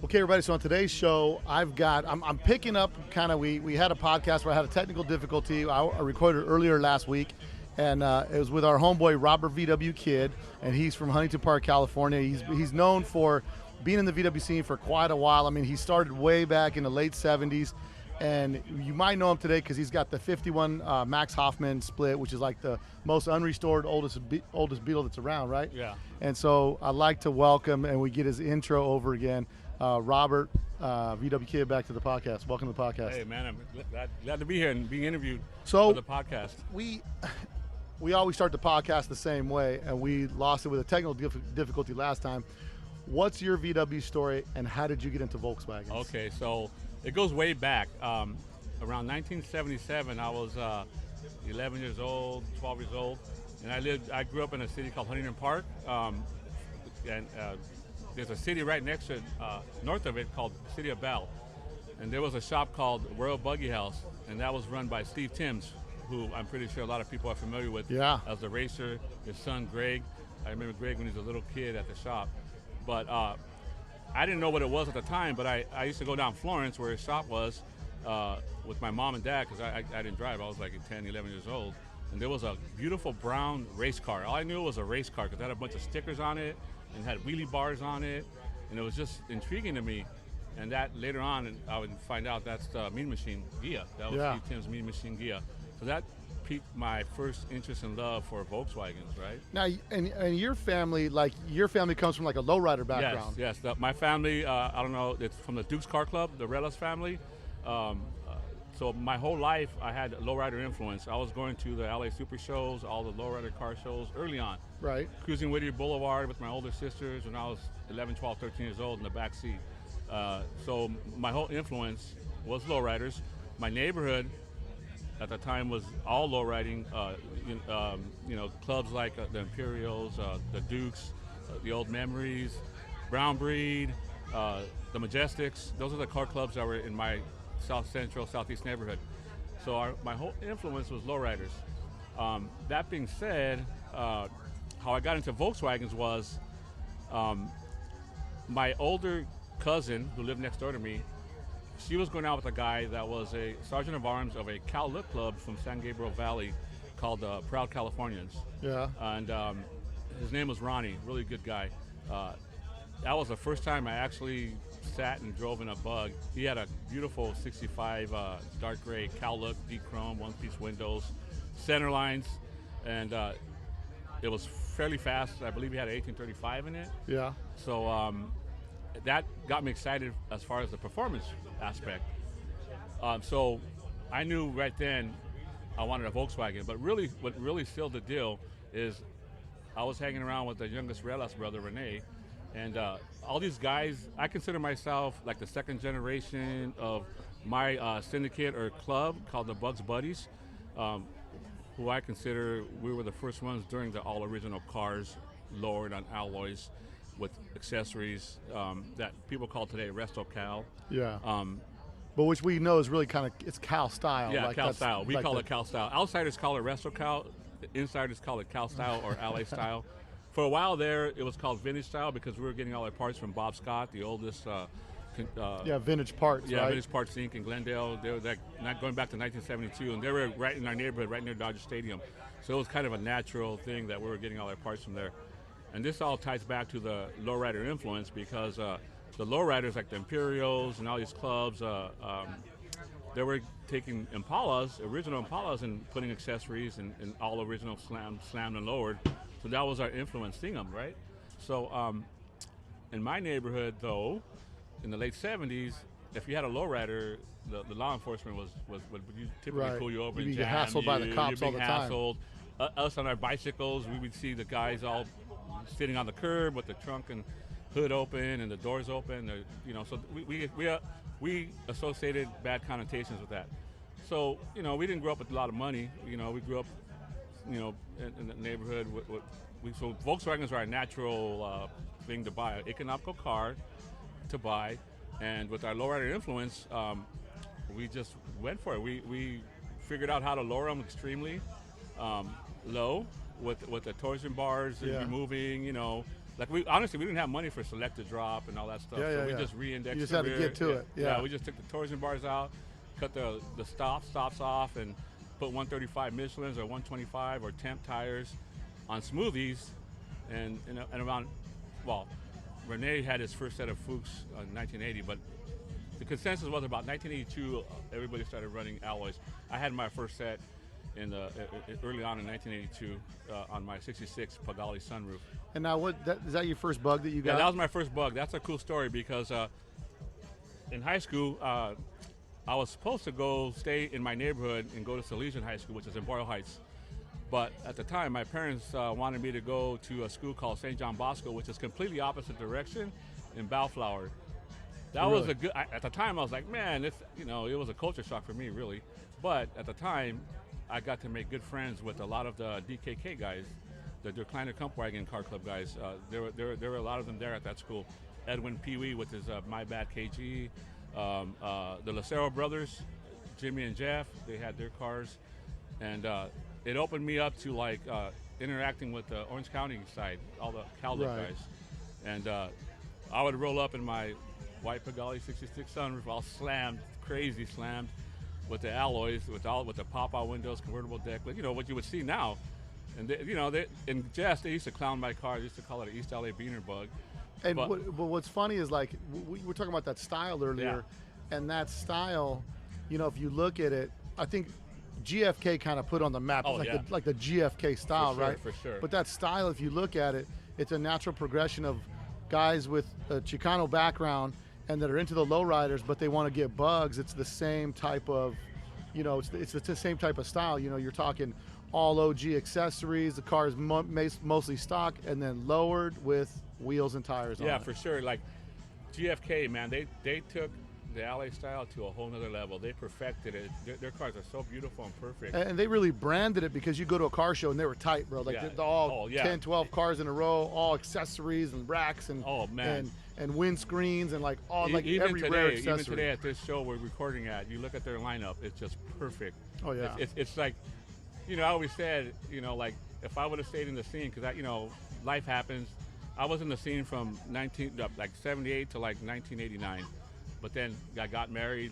Okay, everybody. So on today's show, I'm picking up kind of. We had a podcast where I had a technical difficulty. I recorded earlier last week, and it was with our homeboy Robert VW Kidd, and he's from Huntington Park, California. He's known for being in the VW scene for quite a while. I mean, he started way back in the late '70s, and you might know him today because he's got the '51 Max Hoffman split, which is like the most unrestored oldest Beetle that's around, right? Yeah. And so I'd like to welcome, and we get his intro over again. Robert, VW Kidd, back to the podcast. Welcome to the podcast. Hey, man, I'm glad to be here and being interviewed So for the podcast. we always start the podcast the same way, and we lost it with a technical difficulty last time. What's your VW story, and how did you get into Volkswagen? Okay, so it goes way back. Around 1977, I was 11 years old, 12 years old, and I grew up in a city called Huntington Park, and there's a city right next to it, north of it, called City of Bell. And there was a shop called Royal Buggy House, and that was run by Steve Timms, who I'm pretty sure a lot of people are familiar with as the racer, his son Greg. I remember Greg when he was a little kid at the shop. But I didn't know what it was at the time, but I used to go down Florence where his shop was with my mom and dad, because I didn't drive. I was like 10, 11 years old. And there was a beautiful brown race car. All I knew it was a race car because it had a bunch of stickers on it and had wheelie bars on it. And it was just intriguing to me. And that later on, I would find out that's the Mean Machine Ghia. That was Steve Timms' Mean Machine Ghia. So that piqued my first interest and love for Volkswagens, right? Now, and your family, comes from like a lowrider background. Yes. My family, I don't know, it's from the Dukes Car Club, the Relas family. So my whole life, I had lowrider influence. I was going to the LA Super Shows, all the lowrider car shows early on. Right. Cruising Whittier Boulevard with my older sisters when I was 11, 12, 13 years old in the back seat. So my whole influence was lowriders. My neighborhood at the time was all lowriding. Clubs like the Imperials, the Dukes, the Old Memories, Brown Breed, the Majestics. Those are the car clubs that were in my South Central, Southeast neighborhood. So my whole influence was lowriders. That being said, how I got into Volkswagens was my older cousin who lived next door to me. She was going out with a guy that was a sergeant of arms of a Cal Look club from San Gabriel Valley called Proud Californians. Yeah. And his name was Ronnie, really good guy. That was the first time I actually sat and drove in a Bug. He had a beautiful 65 dark gray Cal Look, D-chrome, one-piece windows, center lines, and it was fairly fast. I believe he had an 1835 in it. Yeah. So that got me excited as far as the performance aspect. So I knew right then I wanted a Volkswagen, but really what really sealed the deal is I was hanging around with the youngest Relas brother, Rene, and all these guys, I consider myself like the second generation of my syndicate or club called the Bugs Buddies, who I consider we were the first ones doing the all original cars, lowered on alloys with accessories that people call today Resto Cal. Yeah. But which we know is really it's Cal style. Yeah, Cal style. We call it Cal style. Outsiders call it Resto Cal. Insiders call it Cal style or LA style. For a while there, it was called vintage style because we were getting all our parts from Bob Scott, the oldest. Vintage parts. Yeah, right? Vintage Parts Inc. in Glendale. They were not going back to 1972, and they were right in our neighborhood, right near Dodger Stadium. So it was kind of a natural thing that we were getting all our parts from there. And this all ties back to the lowrider influence because the lowriders like the Imperials and all these clubs, they were taking Impalas, original Impalas, and putting accessories and all original slammed and lowered. So that was our influence, seeing them, right? So in my neighborhood, though, in the late 70s, if you had a lowrider, the law enforcement would typically pull you over and you'd be jam hassled by the cops all the time. hassled. Us on our bicycles, we would see the guys all sitting on the curb with the trunk and hood open and the doors open. So we associated bad connotations with that. So we didn't grow up with a lot of money. We grew up in the neighborhood. So Volkswagens are a natural thing to buy, an economical car to buy, and with our lowrider influence, we just went for it. We figured out how to lower them extremely low with the torsion bars and removing, like we honestly we didn't have money for selected drop and all that stuff. Yeah, So yeah, we yeah. just re-indexed. You just the had to rear. get to it. Yeah. We just took the torsion bars out, cut the stops off, and put 135 Michelin's or 125 or temp tires on smoothies, and around, well, Rene had his first set of Fuchs in 1980, but the consensus was about 1982. Everybody started running alloys. I had my first set in the early on in 1982 on my '66 Pagani sunroof. And now, is that your first bug that you got? Yeah, that was my first bug. That's a cool story because in high school, I was supposed to go stay in my neighborhood and go to Salesian High School, which is in Boyle Heights. But at the time, my parents wanted me to go to a school called St. John Bosco, which is completely opposite direction in Bellflower. That was a good. At the time, I was like, man, it was a culture shock for me, really. But at the time, I got to make good friends with a lot of the DKK guys, the Der Kleiner Kampfwagen car club guys. There were a lot of them there at that school. Edwin Pee-wee with his My Bad KG, the Lucero brothers, Jimmy and Jeff, they had their cars, and it opened me up to like interacting with the Orange County side, all the Caldo guys, and I would roll up in my white Pagani '66 sunroof, all slammed, crazy slammed, with the alloys, with the pop-out windows, convertible deck, like what you would see now. And they in Jest, they used to clown my car. They used to call it an East LA Beaner bug. And but what's funny is, like, we were talking about that style earlier, and that style, if you look at it, I think GFK kind of put on the map. It's like the GFK style, right? For sure. But that style, if you look at it, it's a natural progression of guys with a Chicano background and that are into the lowriders, but they want to get bugs. It's the same type of, it's the same type of style. You're talking all OG accessories. The car is mostly stock, and then lowered with wheels and tires on it. Yeah, for sure. Like GFK, man, they took the LA style to a whole nother level. They perfected it. Their cars are so beautiful and perfect. And they really branded it, because you go to a car show and they were tight, bro. Like all 10, 12 cars in a row, all accessories and racks and and windscreens and like all even every today, rare accessory. Even today at this show we're recording at, you look at their lineup, it's just perfect. Oh yeah. It's like, I always said, like if I would have stayed in the scene, because life happens. I was in the scene from 78 to like 1989, but then I got married,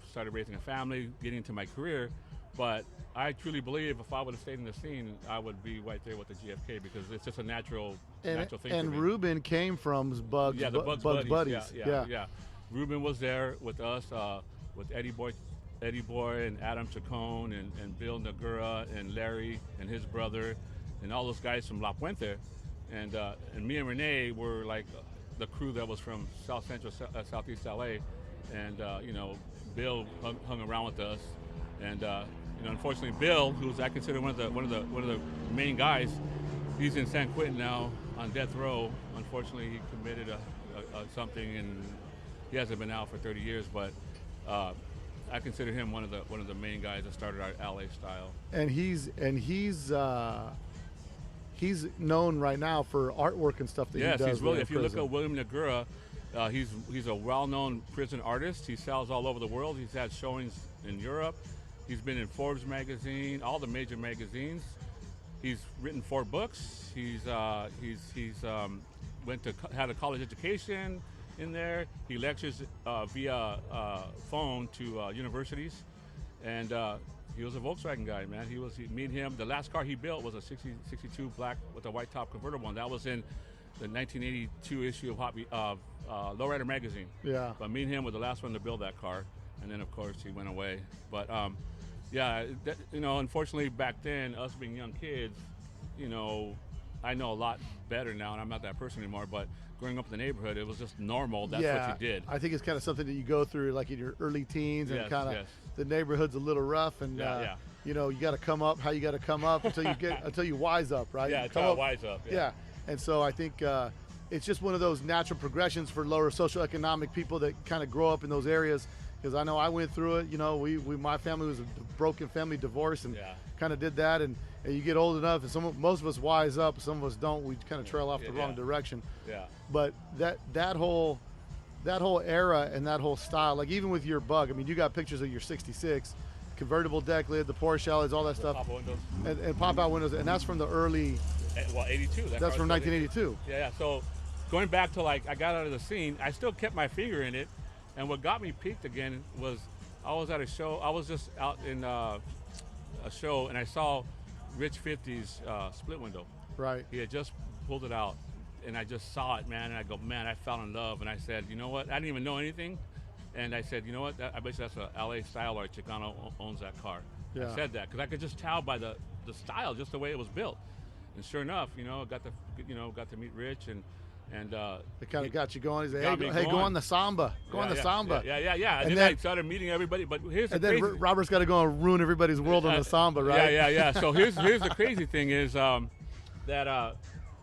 started raising a family, getting into my career. But I truly believe if I would have stayed in the scene, I would be right there with the GFK, because it's just a natural thing. And Ruben came from Bugs Buddies. Yeah. Ruben was there with us, with Eddie Boy and Adam Chacon and Bill Nagura and Larry and his brother and all those guys from La Puente. And me and Rene were like the crew that was from South Central, Southeast LA, and Bill hung around with us, and unfortunately Bill, who's I consider one of the main guys, he's in San Quentin now on death row. Unfortunately, he committed something, and he hasn't been out for 30 years, but. I consider him one of the main guys that started our LA style. And he's known right now for artwork and stuff that he does. Yes, he's really. If you look at William Nagura, he's a well-known prison artist. He sells all over the world. He's had showings in Europe. He's been in Forbes magazine, all the major magazines. He's written 4 books. He's had a college education in there. He lectures via phone to universities, and he was a Volkswagen guy, man. Me and him, the last car he built was a 62 black with a white top convertible, and that was in the 1982 issue of Lowrider magazine. Yeah. But me and him were the last one to build that car, and then of course he went away. But unfortunately back then, us being young kids, I know a lot better now, and I'm not that person anymore, but growing up in the neighborhood, it was just normal. That's what you did. I think it's kind of something that you go through like in your early teens, and kind of the neighborhood's a little rough, and you got to come up how you got to come up until you wise up, right? Yeah, until I wise up. Yeah. And so I think it's just one of those natural progressions for lower socioeconomic people that kind of grow up in those areas. Because I know I went through it. My family was a broken family, divorce, and kind of did that. And you get old enough, and most of us wise up, some of us don't. We kind of trail off the wrong direction. Yeah. But that whole era and that whole style, like even with your Bug, I mean, you got pictures of your '66 convertible deck lid, the Porsche LEDs, all that stuff, pop-out windows, and pop-out windows, and that's from the early well, 82. That's from 1982. Yeah. So going back to like I got out of the scene, I still kept my finger in it, and what got me peaked again was I was at a show. I was just out in a show, and I saw Rich 50's split window. Right. He had just pulled it out, and I just saw it, man. And I go, man, I fell in love. And I said, you know what? I didn't even know anything. And I said, you know what? I bet you that's a LA style or Chicano owns that car. Yeah. I said that because I could just tell by the style, just the way it was built. And sure enough, got to meet Rich and it kind of got you going. He said, got me hey, go going. on the Samba. Go on the Samba. Yeah. And then I started meeting everybody. But here's the and crazy. then Robert's got to go and ruin everybody's world on the Samba, right? Yeah. So here's the crazy thing is that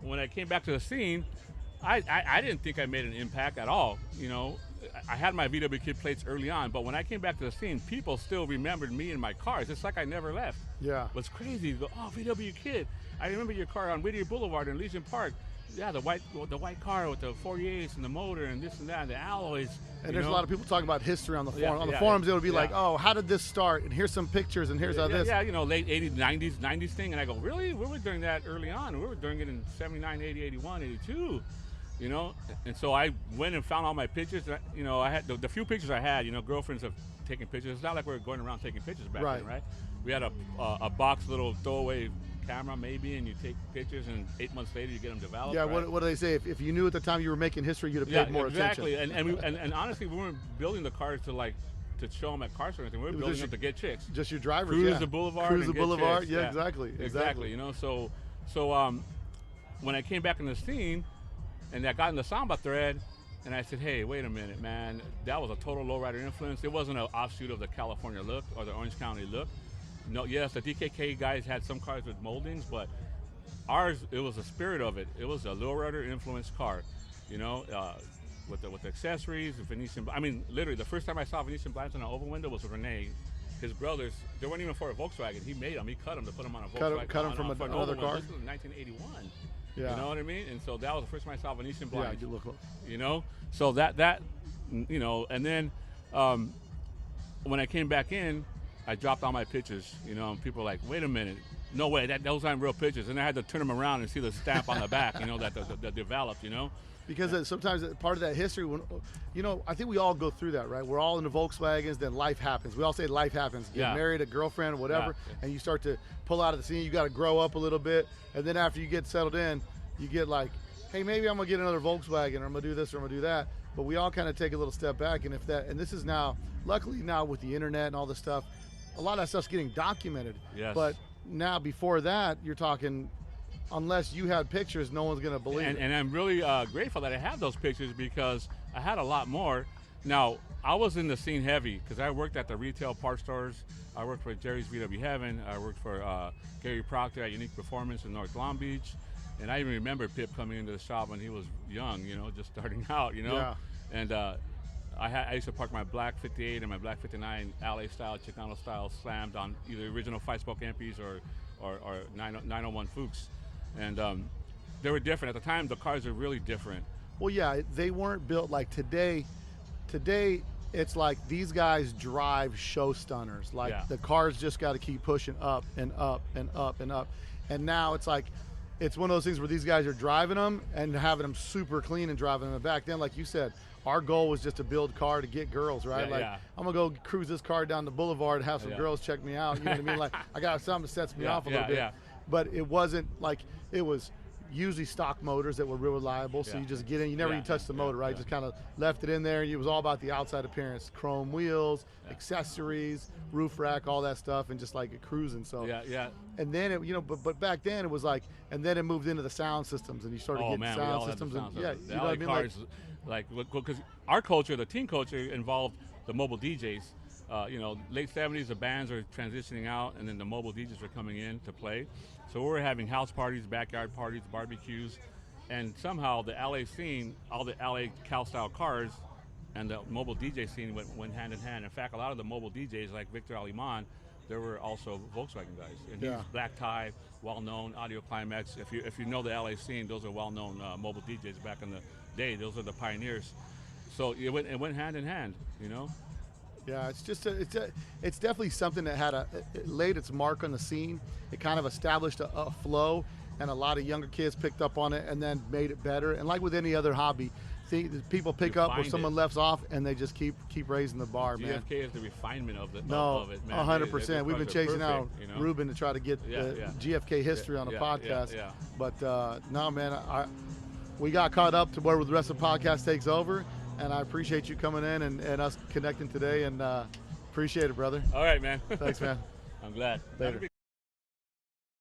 when I came back to the scene, I didn't think I made an impact at all. I had my VW Kid plates early on, but when I came back to the scene, people still remembered me and my cars. It's like I never left. Yeah. What's crazy? You go, oh, VW Kid. I remember your car on Whittier Boulevard in Legion Park. Yeah, the white car with the 48s and the motor and this and that and the alloys. And there's a lot of people talking about history on the forum. On the yeah, forums, yeah, it would be like, oh, how did this start? And here's some pictures, and here's how this. Yeah, late 80s, 90s thing. And I go, really? We were doing that early on. We were doing it in 79, 80, 81, 82. And so I went and found all my pictures. I had the few pictures I had. Girlfriends have taken pictures. It's not like we were going around taking pictures back then, right? We had a box little throwaway camera maybe, and you take pictures, and 8 months later you get them developed. Yeah, right? what do they say? If you knew at the time you were making history, you'd have paid more exactly. attention. And honestly, we weren't building the cars to show them at car shows or anything. We were building them to get chicks. Just your drivers. Cruise the boulevard. Cruise the boulevard. Chicks. Yeah, exactly. So when I came back in the scene, and I got in the Samba thread, and I said, hey, wait a minute, man. That was a total lowrider influence. It wasn't an offshoot of the California look or the Orange County look. No, yes, the DKK guys had some cars with moldings, but ours, it was the spirit of it. It was a lowrider influenced car, with the accessories, the Venetian. I mean, literally, the first time I saw Venetian blinds on an oval window was with Rene. His brothers, they weren't even for a Volkswagen. He made them. He cut them to put them on a Volkswagen. Cut them from another car? This was in 1981. Yeah. You know what I mean? And so that was the first time I saw Venetian blinds. Yeah, you look. So that and then when I came back in, I dropped all my pictures, and people were like, wait a minute, no way, those aren't real pictures. And I had to turn them around and see the stamp on the back, that developed, Because sometimes part of that history, I think we all go through that, right? We're all in the Volkswagens, then life happens. We all say life happens. Get married, a girlfriend, whatever, and you start to pull out of the scene. You got to grow up a little bit, and then after you get settled in, you get like, hey, maybe I'm gonna get another Volkswagen, or I'm gonna do this, or I'm gonna do that. But we all kind of take a little step back, and this is now, luckily now with the internet and all this stuff, a lot of that stuff's getting documented. Yes. But now before that, you're talking, unless you had pictures, no one's going to believe it. And I'm really grateful that I have those pictures because I had a lot more. Now, I was in the scene heavy because I worked at the retail parts stores. I worked for Jerry's VW Heaven. I worked for Gary Proctor at Unique Performance in North Long Beach. And I even remember Pip coming into the shop when he was young, just starting out, Yeah. And I used to park my black 58 and my black 59 LA style, Chicano style slammed on either original 5-spoke MPs or 901 Fuchs. And they were different. At the time, the cars are really different. Well, yeah, they weren't built like today. Today, it's like these guys drive show stunners. Like the cars just got to keep pushing up and up and up and up. And now it's like, it's one of those things where these guys are driving them and having them super clean and driving them. Back then, like you said, our goal was just to build a car to get girls, right? I'm gonna go cruise this car down the boulevard and have some girls check me out. You know what I mean? Like I got something that sets me off a little bit. But it wasn't like, it was usually stock motors that were real reliable. So you just get in, you never even touched the motor, right? Just kind of left it in there. It was all about the outside appearance, chrome wheels, accessories, roof rack, all that stuff, and just like cruising. So and then it, but back then it was like, and then it moved into the sound systems, and you started getting sound systems. You know what I mean? Because our culture, the teen culture, involved the mobile DJs. Late 70s, the bands were transitioning out, and then the mobile DJs were coming in to play. So we were having house parties, backyard parties, barbecues, and somehow the LA scene, all the LA Cal-style cars, and the mobile DJ scene went hand in hand. In fact, a lot of the mobile DJs, like Victor Aliman, there were also Volkswagen guys. And he's Black Tie, well-known, Audio Climax. If you know the LA scene, those are well-known mobile DJs back in the day. Those are the pioneers. So it went hand in hand, Yeah, it's just it's definitely something that it laid its mark on the scene. It kind of established a flow, and a lot of younger kids picked up on it and then made it better. And like with any other hobby, people pick up where Refined someone it. left off, and they just keep raising the bar, man. GFK is the refinement of it. No, of it, man. 100%. We've been chasing out you know? Ruben to try to get the GFK history on a podcast. Yeah. But no, man, we got caught up to where the rest of the podcast takes over, and I appreciate you coming in and us connecting today, and appreciate it, brother. All right, man. Thanks, man. I'm glad. Later.